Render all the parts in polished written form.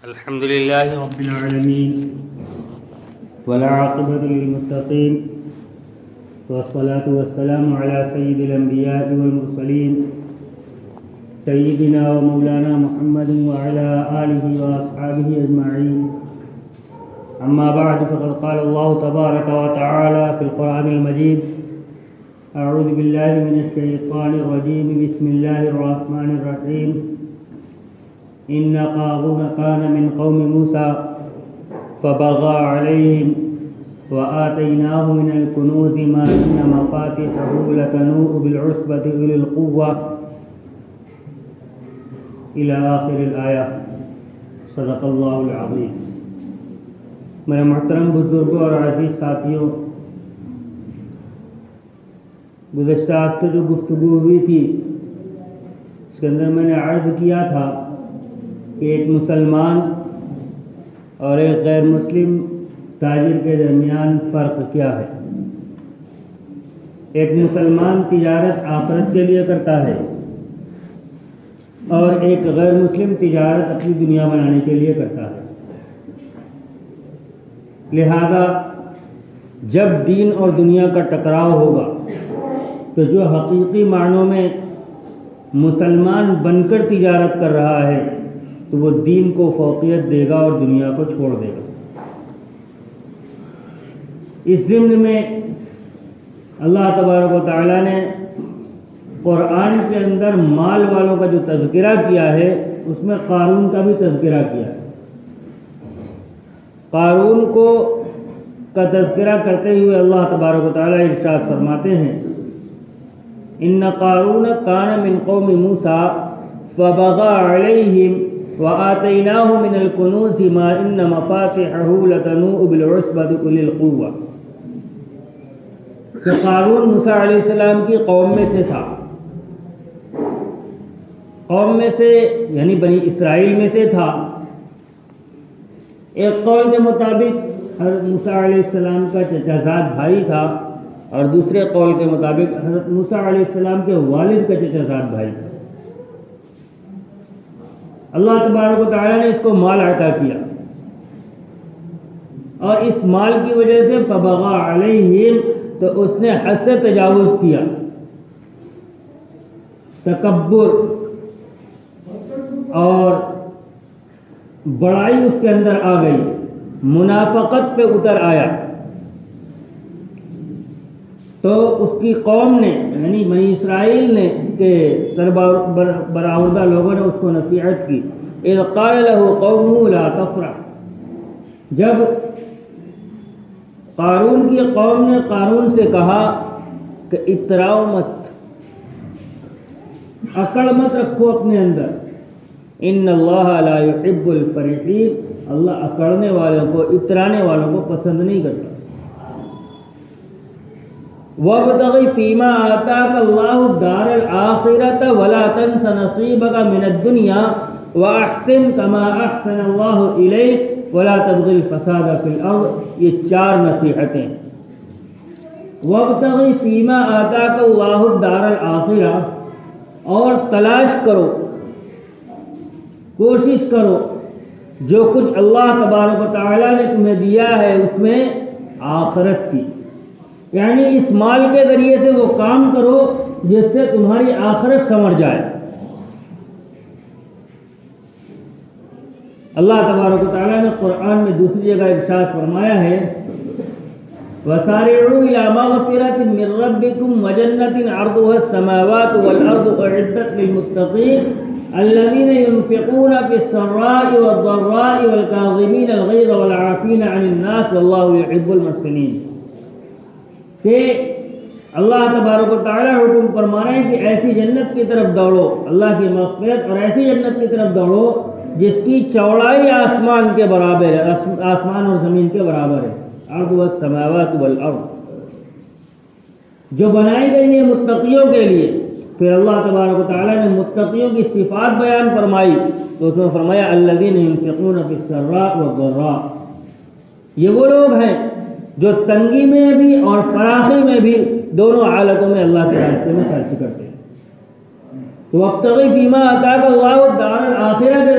الحمد لله رب العالمين والعاقبة للمتقين والصلاة والسلام على سيد الأنبياء والمرسلين سيدنا ومولانا محمد وعلى آله وأصحابه أجمعين. أما بعد فقد قال الله تبارك وتعالى في القرآن المجيد: أعوذ بالله من الشيطان الرجيم بسم الله الرحمن الرحيم. إن قارون كان من قوم موسى فبغى عليهم وآتيناه من الكنوز ما إن مفاتحه لتنوء بالعصبة أولي القوة إلى آخر الآية. صدق اللہ العظیم. میرے محترم بزرگوں اور عزیز ساتھیوں، گزشتہ ہفتے جو گفتگو ہوئی تھی اس کے اندر میں نے عرض کیا تھا کہ ایک مسلمان اور ایک غیر مسلم تاجر کے درمیان فرق کیا ہے. ایک مسلمان تجارت آخرت کے لیے کرتا ہے اور ایک غیر مسلم تجارت اپنی دنیا بنانے کے لیے کرتا ہے. لہذا جب دین اور دنیا کا ٹکراؤ ہوگا تو جو حقیقی معنوں میں مسلمان بن کر تجارت کر رہا ہے تو وہ دین کو فوقیت دے گا اور دنیا کو چھوڑ دے گا. اس ضمن میں اللہ تبارک و تعالیٰ نے قرآن کے اندر مال والوں کا جو تذکرہ کیا ہے اس میں قارون کا بھی تذکرہ کیا ہے. قارون کا تذکرہ کرتے ہوئے اللہ تبارک و تعالیٰ ارشاد فرماتے ہیں: ان قارون کان من قوم موسیٰ فبغى علیہم وآتیناہ من الکنوز ما ان مفاتحہ لتنوء بالعصبۃ اولی القوہ. کہ قارون موسیٰ علیہ السلام کی قوم میں سے تھا. قوم میں سے یعنی بنی اسرائیل میں سے تھا. ایک قول کے مطابق حضرت موسیٰ علیہ السلام کا چچا زاد بھائی تھا اور دوسرے قول کے مطابق حضرت موسیٰ علیہ السلام کے والد کا چچا زاد بھائی تھا. اللہ تبارک و تعالیٰ نے اس کو مال عطا کیا اور اس مال کی وجہ سے فبغى علیہم، تو اس نے حد سے تجاوز کیا، تکبر اور بڑائی اس کے اندر آ گئی، منافقت پہ اتر آیا. تو اس کی قوم نے یعنی بنی اسرائیل نے کہ برآوردہ لوگوں نے اس کو نصیحت کی. اذ قال له قومه لا تفرح، جب قارون کی قوم نے قارون سے کہا کہ اتراؤ مت، اکڑ مت رکھو اپنے اندر. ان اللہ لا يحب الفرحین، اللہ اکڑنے والوں کو، اترانے والوں کو پسند نہیں کرتا. وَابْتَغِ فِيمَا آتَاكَ اللَّهُ الدَّارَ الْآخِرَةَ وَلَا تَنْسَ نَصِيبَكَ مِنَ الدُّنْيَا وَأَحْسِنْ كَمَا أَحْسَنَ اللَّهُ إِلَيْكَ وَلَا تَبْغِ الْفَسَادَ فِي الْأَرْضِ. یہ چار نصیحتیں. وَابْتَغِ فِيمَا آتَاكَ اللَّهُ الدَّارَ الْآخِرَةَ، اور تلاش کرو، کوشش کرو جو کچھ اللہ تبارک و تعالیٰ نے تمہیں دیا ہے اس میں آخرت کی، یعنی اس مال کے ذریعے سے وہ کام کرو جس سے تمہاری آخرت سنور جائے. اللہ تبارک و تعالیٰ نے قرآن میں دوسری جگہ ارشاد فرمایا ہے: وَسَارِعُوا إِلَىٰ مَغْفِرَةٍ مِّن رَّبِّكُمْ وَجَنَّةٍ عَرْضُهَا السَّمَاوَاتُ وَالْأَرْضُ أُعِدَّتْ لِلْمُتَّقِينَ الَّذِينَ يُنفِقُونَ فِي السَّرَّاءِ وَالضَّرَّاءِ وَالْكَاظِمِينَ الْغَيْظَ وَالْعَافِينَ عَنِ النَّاسِ وَاللَّهُ يُحِبُّ الْمُحْسِنِينَ. کہ اللہ تبارک و تعالیٰ حکم فرما رہے ہیں کہ ایسی جنت کی طرف دوڑو، اللہ کی مغفرت اور ایسی جنت کی طرف دوڑو جس کی چوڑائی آسمان کے برابر ہے، آسمان اور زمین کے برابر ہے. عرضها السماوات والارض، جو بنائی گئی ہے متقیوں کے لیے. پھر اللہ تبارک و تعالیٰ نے متقیوں کی صفات بیان فرمائی تو اس میں فرمایا: الذین ينفقون فی السراء والضراء، یہ وہ لوگ ہیں جو تنگی میں بھی اور فراخی میں بھی دونوں حالتوں میں اللہ کے راستے میں خرچ کرتے ہیں. تو وابتغی فیما آتاک اللہ الدار الآخرہ کے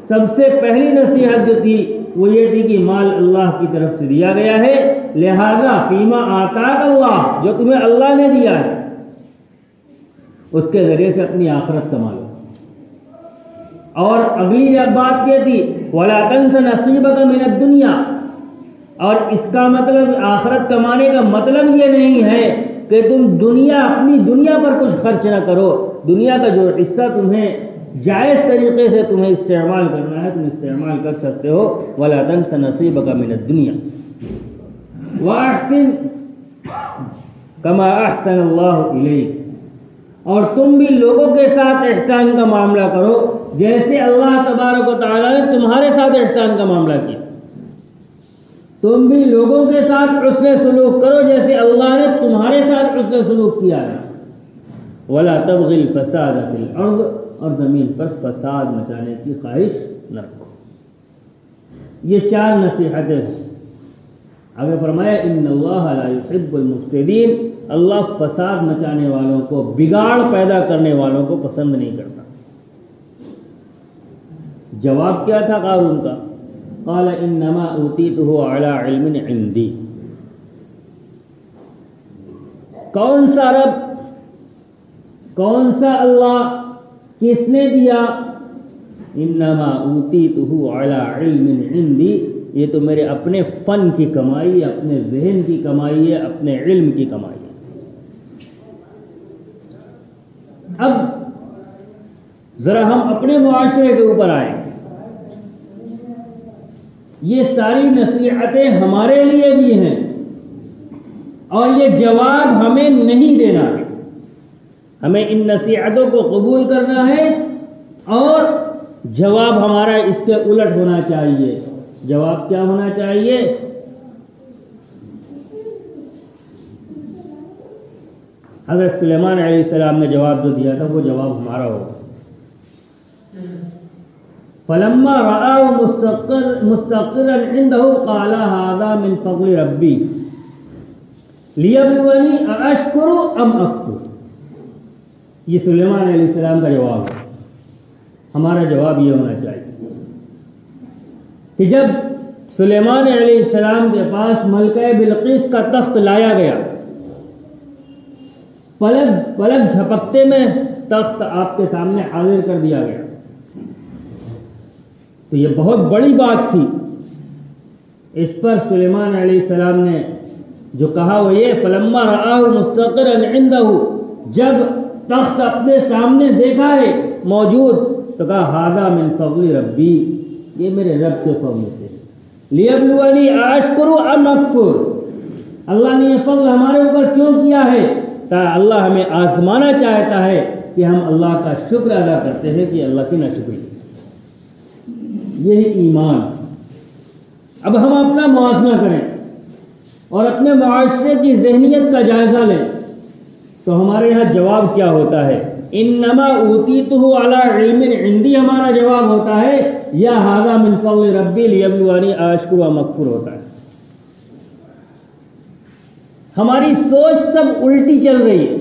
سب سے پہلی نصیحت جو تھی وہ یہ تھی کہ مال اللہ کی طرف سے دیا گیا ہے، لہذا فیما آتاک اللہ، جو تمہیں اللہ نے دیا ہے اس کے ذریعے سے اپنی آخرت کما لو۔ اور اگلی بات یہ تھی وَلَا تَنْسَ نَصِيبَكَ مِنَ الدُّنْيَا، اور اس کا مطلب آخرت کمانے کا مطلب یہ نہیں ہے کہ تم اپنی دنیا پر کچھ خرچ نہ کرو، دنیا کا جو حصہ تمہیں جائز طریقے سے تمہیں استعمال کرنا ہے تم استعمال کر سکتے ہو۔ وَلَا تَنْسَ نَصِيبَكَ مِنَ الدُّنْيَا وَأَحْسِنْ كَمَا أَحْسَنَ اللَّهُ إِلَيْكَ، اور تم بھی لوگوں کے ساتھ احسان کا معاملہ کرو جیسے اللہ تبارک و تعالیٰ نے تمہارے ساتھ احسان کا معاملہ کیا۔ تم بھی لوگوں کے ساتھ حسن سلوک کرو جیسے اللہ نے تمہارے ساتھ حسن سلوک کیا ہے۔ وَلَا تَبْغِ الْفَسَادَ فِي الْأَرْضِ، اور زمین پر فساد مچانے کی خواہش نہ رکھو۔ یہ 4 نصیحتیں ہیں۔ آگے فرمایا ان اللہ لا يحب المفسدین، اللہ فساد مچانے والوں کو، بگاڑ پیدا کرنے والوں کو پسند نہیں کرتا۔ جواب کیا تھا قارون کا؟ قال انما اوتیتہ علی علم عندی۔ کون سا رب، کون سا اللہ، کس نے دیا؟ انما اوتیتہ علی علم عندی، یہ تو میرے اپنے فن کی کمائی ہے، اپنے ذہن کی کمائی ہے، اپنے علم کی کمائی ہے۔ اب ذرا ہم اپنے معاشرے کے اوپر آئیں۔ یہ ساری نصیحتیں ہمارے لیے بھی ہیں اور یہ جواب ہمیں نہیں دینا ہے، ہمیں ان نصیحتوں کو قبول کرنا ہے اور جواب ہمارا اس کے الٹ ہونا چاہیے۔ جواب کیا ہونا چاہیے؟ حضرت سلیمان علیہ السلام نے جواب جو دیا تھا وہ جواب ہمارا ہوگا۔ فلما رآه مستقرا عنده قال هذا من فضل ربي ليبلوني أأشكر أم أكفر۔ یہ سلیمان علیہ السلام کا جواب ہے۔ ہمارا جواب یہ ہونا چاہیے کہ جب سلیمان علیہ السلام کے پاس ملکہ بلقیس کا تخت لایا گیا، پلک جھپکتے میں تخت آپ کے سامنے حاضر کر دیا گیا، تو یہ بہت بڑی بات تھی۔ اس پر سلیمان علیہ السلام نے جو کہا وہ یہ فلما رآہ مستقرا عنده، جب تخت اپنے سامنے دیکھا ہے موجود تو کہا ھذا من فضل ربی، یہ میرے رب کے فضل سے، لیبلونی اشکر ام اکفر، اللہ نے یہ فضل ہمارے اوپر کیوں کیا ہے؟ تاکہ اللہ ہمیں آزمانا چاہتا ہے کہ ہم اللہ کا شکر ادا کرتے ہیں کہ اللہ کی ناشکری۔ یہی ایمان۔ اب ہم اپنا موازنہ کریں اور اپنے معاشرے کی ذہنیت کا جائزہ لیں تو ہمارے یہاں جواب کیا ہوتا ہے؟ انما اوتیتہ علی علم عندی، ہمارا جواب ہوتا ہے یا ھذا من فضل ربی لیبلونی اشکر ام اکفر ہوتا ہے۔ ہماری سوچ سب الٹی چل رہی ہے۔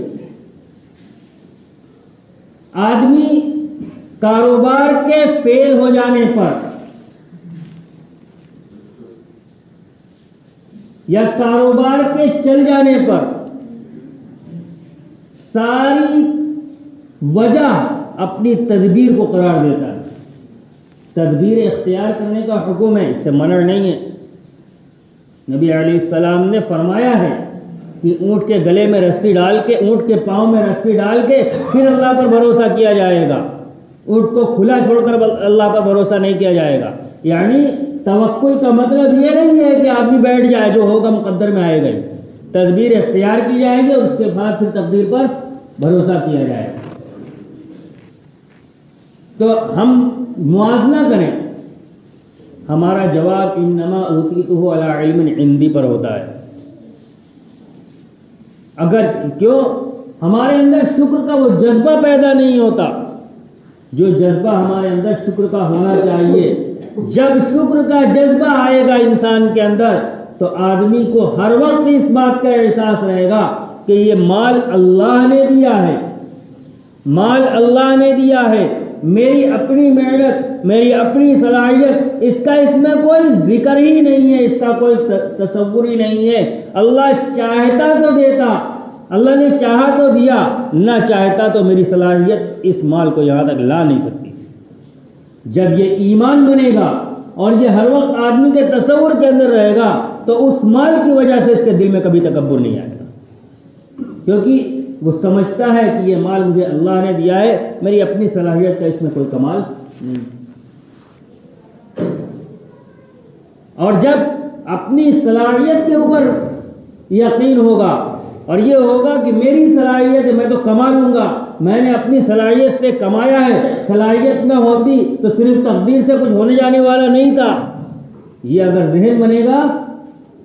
آدمی کاروبار کے فیل ہو جانے پر یا کاروبار کے چل جانے پر ساری وجہ اپنی تدبیر کو قرار دیتا ہے۔ تدبیر اختیار کرنے کا حکم ہے، اس سے منع نہیں ہے۔ نبی علیہ السلام نے فرمایا ہے کہ اونٹ کے گلے میں رسی ڈال کے، اونٹ کے پاؤں میں رسی ڈال کے پھر اللہ پر بھروسہ کیا جائے گا، اونٹ کو کھلا چھوڑ کر اللہ پر بھروسہ نہیں کیا جائے گا۔ یعنی توکل کا مطلب یہ نہیں ہے کہ آدمی بیٹھ جائے، جو ہوگا مقدر میں آئے گا، تدبیر اختیار کی جائے گی اور اس کے بعد پھر تقدیر پر بھروسہ کیا جائے گا۔ تو ہم موازنہ کریں، ہمارا جواب انما اوتیتہ علی علم عندی پر ہوتا ہے۔ اگر کیوں ہمارے اندر شکر کا وہ جذبہ پیدا نہیں ہوتا جو جذبہ ہمارے اندر شکر کا ہونا چاہیے۔ جب شکر کا جذبہ آئے گا انسان کے اندر تو آدمی کو ہر وقت اس بات کا احساس رہے گا کہ یہ مال اللہ نے دیا ہے، مال اللہ نے دیا ہے، میری اپنی محنت، میری اپنی اس کا اس میں کوئی ذکر ہی نہیں ہے، اس کا کوئی تصور ہی نہیں ہے۔ اللہ چاہتا تو دیتا، اللہ نے چاہا تو دیا، نہ چاہتا تو میری صلاحیت اس مال کو یہاں تک لا نہیں سکتی۔ جب یہ ایمان بنے گا اور یہ ہر وقت آدمی کے تصور کے اندر رہے گا تو اس مال کی وجہ سے اس کے دل میں کبھی تکبر نہیں آئے گا، کیونکہ وہ سمجھتا ہے کہ یہ مال مجھے اللہ نے دیا ہے، میری اپنی صلاحیت کا اس میں کوئی کمال نہیں۔ اور جب اپنی صلاحیت کے اوپر یقین ہوگا اور یہ ہوگا کہ میری صلاحیت ہے، میں تو کما لوں گا، میں نے اپنی صلاحیت سے کمایا ہے، صلاحیت نہ ہوتی تو صرف تقدیر سے کچھ ہونے جانے والا نہیں تھا، یہ اگر ذہن بنے گا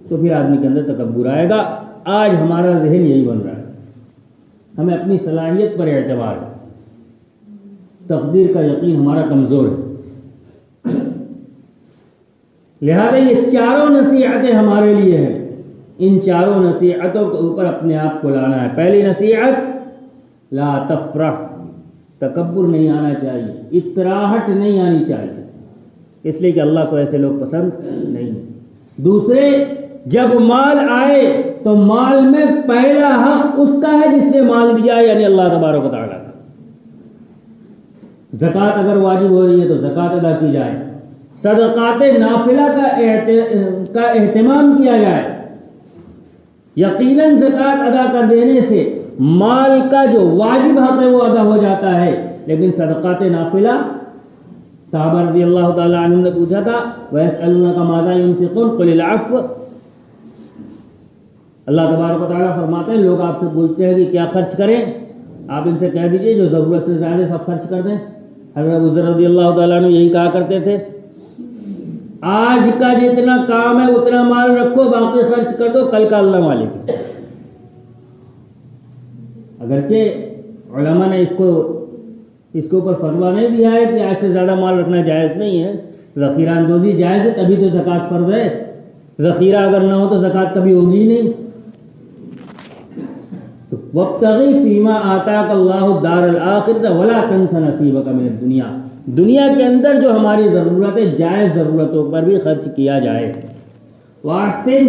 تو پھر آدمی کے اندر تکبر آئے گا۔ آج ہمارا ذہن یہی بن رہا ہے، ہمیں اپنی صلاحیت پر اعتبار ہے، تقدیر کا یقین ہمارا کمزور ہے۔ لہذا یہ چاروں نصیحتیں ہمارے لیے ہیں، ان چاروں نصیحتوں کے اوپر اپنے آپ کو لانا ہے۔ پہلی نصیحت، لا تفرح، تکبر نہیں آنا چاہیے، اطراحٹ نہیں آنی چاہیے، اس لیے کہ اللہ کو ایسے لوگ پسند نہیں۔ دوسرے، جب مال آئے تو مال میں پہلا حق اس کا ہے جس نے مال دیا ہے، یعنی اللہ تبارک و تعالیٰ کا۔ زکوٰۃ اگر واجب ہو رہی ہے تو زکوٰۃ ادا کی جائے، صدقات نافلہ کا اہتمام کیا جائے۔ یقیناً زکوٰۃ ادا کر دینے سے مال کا جو واجب حق ہے وہ ادا ہو جاتا ہے، لیکن صدقات نافلہ، صحابہ رضی اللہ تعالیٰ عنہم نے پوچھا تھا وَيَسْأَلُونَكَ مَاذَا يُنْفِقُونَ قُلِ الْعَفْوَ، اللہ تبارک و تعالیٰ فرماتے ہیں لوگ آپ سے پوچھتے ہیں کہ کیا خرچ کریں، آپ ان سے کہہ دیجئے جو ضرورت سے زیادہ سب خرچ کر دیں۔ حضرت ابو ذر رضی اللہ تعالیٰ عنہ یہی کہا کرتے تھے، آج کا جتنا کام ہے اتنا مال رکھو، باقی خرچ کر دو، کل کا اللہ مالک ہے۔ اگرچہ علماء نے اس کے اوپر فتویٰ نہیں دیا ہے کہ ایسے زیادہ مال رکھنا جائز نہیں ہے، ذخیرہ اندوزی جائز ہے، تبھی تو زکوٰۃ فرض ہے، ذخیرہ اگر نہ ہو تو زکوٰۃ کبھی ہوگی ہی نہیں۔ تو وَابْتَغِ فِيمَا آتَاكَ اللَّهُ الدَّارَ الْآخِرَةَ وَلَا تَنْسَ نَصِيبَكَ مِنَ الدُّنْيَا، دنیا کے اندر جو ہماری ضرورت ہے جائز ضرورتوں پر بھی خرچ کیا جائے۔ وَأَحْسِنْ،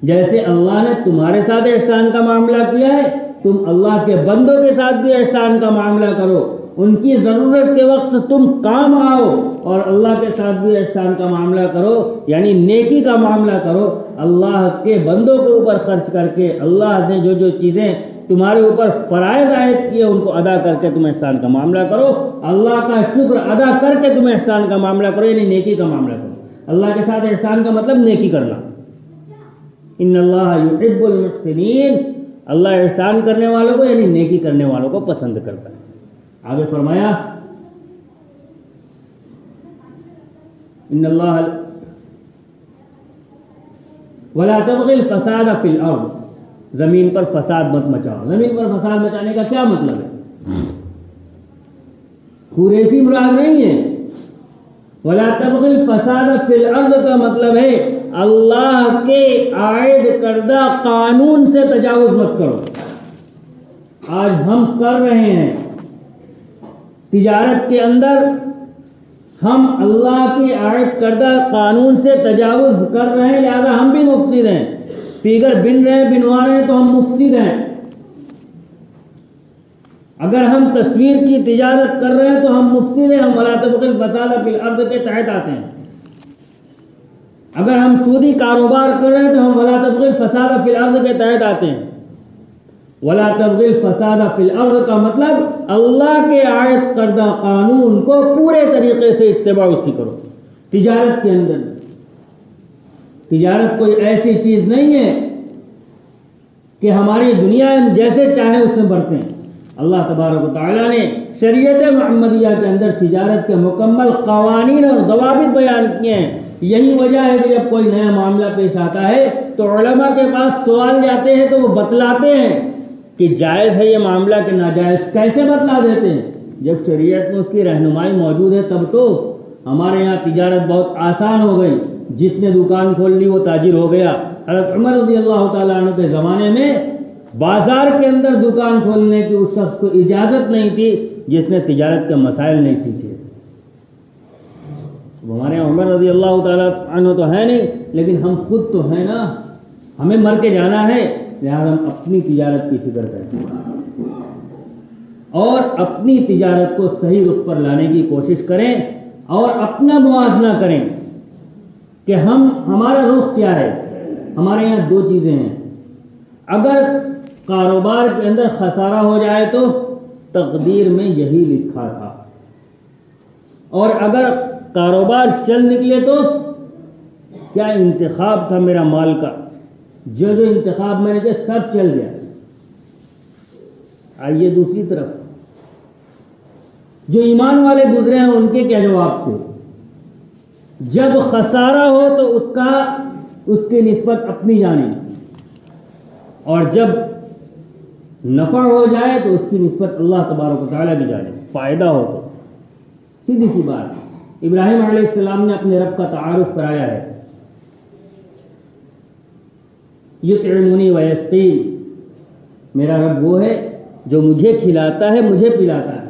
جیسے اللہ نے تمہارے ساتھ احسان کا معاملہ کیا ہے، تم اللہ کے بندوں کے ساتھ بھی احسان کا معاملہ کرو، ان کی ضرورت کے وقت تم کام آؤ اور اللہ کے ساتھ بھی احسان کا معاملہ کرو، یعنی نیکی کا معاملہ کرو۔ اللہ کے بندوں کے اوپر خرچ کر کے اللہ نے جو چیزیں تمہارے اوپر فرائض عائد کیے ان کو ادا کر کے تم احسان کا معاملہ کرو، اللہ کا شکر ادا کر کے تم احسان کا معاملہ کرو، یعنی نیکی کا معاملہ کرو۔ اللہ کے ساتھ احسان کا مطلب نیکی کرنا۔ ان اللہ یحب المحسنین، اللہ احسان کرنے والوں کو یعنی نیکی کرنے والوں کو پسند کرتا ہے۔ آگے فرمایا ان اللہ ولا تبغی الفساد فی الارض، زمین پر فساد مت مچاؤ۔ زمین پر فساد مچانے کا کیا مطلب ہے؟ خوریزی مراد نہیں ہے۔ ولا تبغی الفساد فی الارض کا مطلب ہے اللہ کے عائد کردہ قانون سے تجاوز مت کرو۔ آج ہم کر رہے ہیں تجارت کے اندر، ہم اللہ کی عائد کردہ قانون سے تجاوز کر رہے ہیں، لہذا ہم بھی مفسد ہیں۔ فیگر بن رہے ہیں، بنوا رہے ہیں تو ہم مفسد ہیں۔ اگر ہم تصویر کی تجارت کر رہے ہیں تو ہم مفسد ہیں، ہم ولا تبغی الفساد فی الارض کے تحت آتے ہیں۔ اگر ہم سودی کاروبار کر رہے ہیں تو ہم ولا تبغی الفساد فی الارض کے تحت آتے ہیں۔ ولا تبغی الفساد فی الارض کا مطلب اللہ کے عائد کردہ قانون کو پورے طریقے سے اتباع اس کی کرو۔ تجارت کے اندر، تجارت کوئی ایسی چیز نہیں ہے کہ ہماری دنیا جیسے چاہے اس میں برتیں۔ اللہ تبارک و تعالیٰ نے شریعت محمدیہ کے اندر تجارت کے مکمل قوانین اور ضوابط بیان کیے ہیں۔ یہی وجہ ہے کہ جب کوئی نیا معاملہ پیش آتا ہے تو علماء کے پاس سوال جاتے ہیں تو وہ بتلاتے ہیں کہ جائز ہے یہ معاملہ کہ ناجائز۔ کیسے بتلا دیتے ہیں؟ جب شریعت میں اس کی رہنمائی موجود ہے تب تو۔ ہمارے یہاں تجارت بہت آسان ہو گئی، جس نے دکان کھول لی وہ تاجر ہو گیا۔ حضرت عمر رضی اللہ تعالیٰ عنہ کے زمانے میں بازار کے اندر دکان کھولنے کی اس شخص کو اجازت نہیں تھی جس نے تجارت کے مسائل نہیں سیکھے۔ ہمارے یہاں عمر رضی اللہ تعالیٰ عنہ تو ہے نہیں، لیکن ہم خود تو ہیں نا، ہمیں مر کے جانا ہے، لہٰذا ہم اپنی تجارت کی فکر کریں اور اپنی تجارت کو صحیح رخ پر لانے کی کوشش کریں اور اپنا موازنہ کریں کہ ہمارا رخ کیا ہے۔ ہمارے یہاں دو چیزیں ہیں، اگر کاروبار کے اندر خسارہ ہو جائے تو تقدیر میں یہی لکھا تھا، اور اگر کاروبار چل نکلے تو کیا انتخاب تھا میرا مال کا، جو انتخاب میں نے کیا سب چل گیا۔ آئیے دوسری طرف، جو ایمان والے گزرے ہیں ان کے کیا جواب تھے؟ جب خسارہ ہو تو اس کی نسبت اپنی جانب، اور جب نفع ہو جائے تو اس کی نسبت اللہ تبارک و تعالیٰ کی جانب، فائدہ ہو تو۔ سیدھی سی بات، ابراہیم علیہ السلام نے اپنے رب کا تعارف کرایا ہے، یطعمنی ویسقین، میرا رب وہ ہے جو مجھے کھلاتا ہے، مجھے پلاتا ہے۔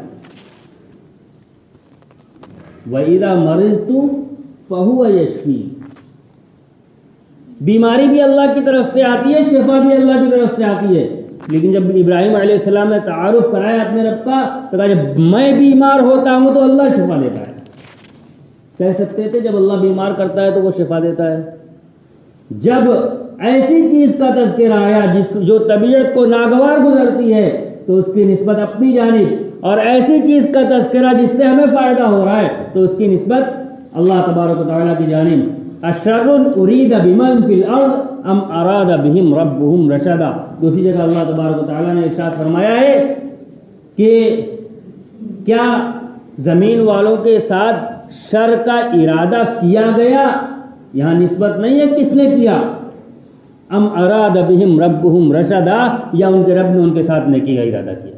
وَإِذَا مَرِضْتُ فَهُوَ يَشْفِينِ، بیماری بھی اللہ کی طرف سے آتی ہے، شفا بھی اللہ کی طرف سے آتی ہے، لیکن جب ابراہیم علیہ السلام نے تعارف کرایا اپنے رب کا تو کہا جب میں بیمار ہوتا ہوں تو اللہ شفا دیتا ہے۔ کہہ سکتے تھے جب اللہ بیمار کرتا ہے تو وہ شفا دیتا ہے۔ جب ایسی چیز کا تذکرہ آیا جو طبیعت کو ناگوار گزرتی ہے تو اس کی نسبت اپنی جانب، اور ایسی چیز کا تذکرہ جس سے ہمیں فائدہ ہو رہا ہے تو اس کی نسبت اللہ تبارک و تعالیٰ کی جانب۔ اشر ارید بمن فی الارض ام اراد بہم ربہم رشدا، دوسری جگہ اللہ تبارک و تعالیٰ نے ارشاد فرمایا ہے کہ کیا زمین والوں کے ساتھ شر کا ارادہ کیا گیا، یہاں نسبت نہیں ہے کس نے کیا، ام اراد بہم ربہم رشدا، یا ان کے رب نے ان کے ساتھ نیکی کا ارادہ کیا۔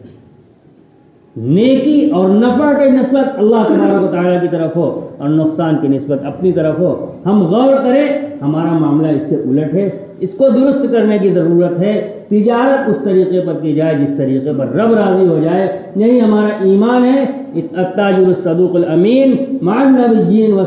نیکی اور نفع کی نسبت اللہ تبارک و تعالیٰ کی طرف ہو اور نقصان کی نسبت اپنی طرف ہو۔ ہم غور کریں، ہمارا معاملہ اس کے الٹ ہے، اس کو درست کرنے کی ضرورت ہے۔ تجارت اس طریقے پر کی جائے جس طریقے پر رب راضی ہو جائے، یہی ہمارا ایمان ہے۔ التاجر الصدوق الامین مع النبیین